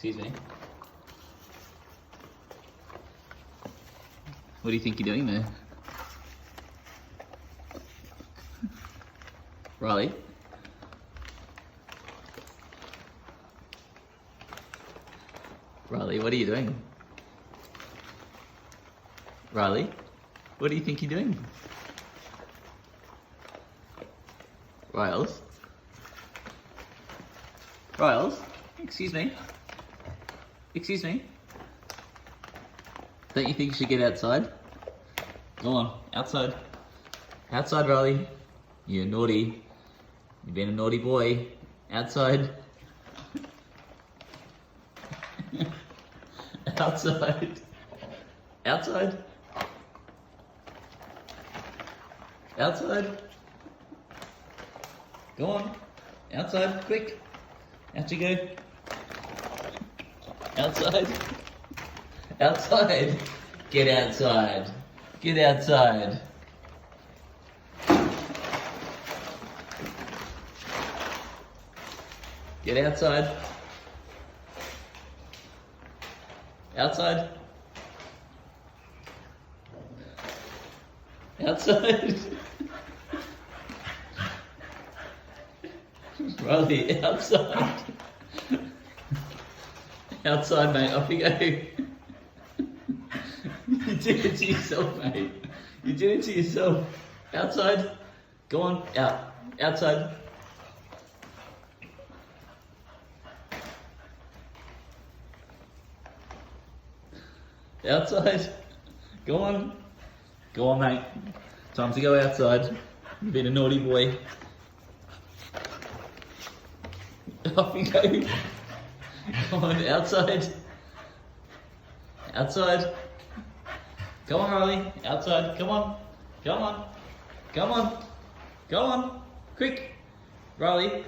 Excuse me. What do you think you're doing there? Riley? Riley, what are you doing? Riley, what do you think you're doing? Riles? Riles? Excuse me? Excuse me? Don't you think you should get outside? Go on, outside. Outside, Riley. You're naughty. You've been a naughty boy. Outside. Outside. Outside. Outside. Go on. Outside, quick. Out you go. Outside. Outside. Get outside. Get outside. Get outside. Outside. Outside. Riley, outside. Outside, mate. Off you go. You did it to yourself, mate. You did it to yourself. Outside. Go on. Out. Outside. Outside. Go on. Go on, mate. Time to go outside. You've been a naughty boy. Off you go. Come on, outside. Outside. Come on, Riley. Outside. Come on. Come on. Come on. Go on. Quick. Riley.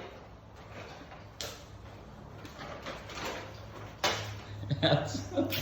Outside.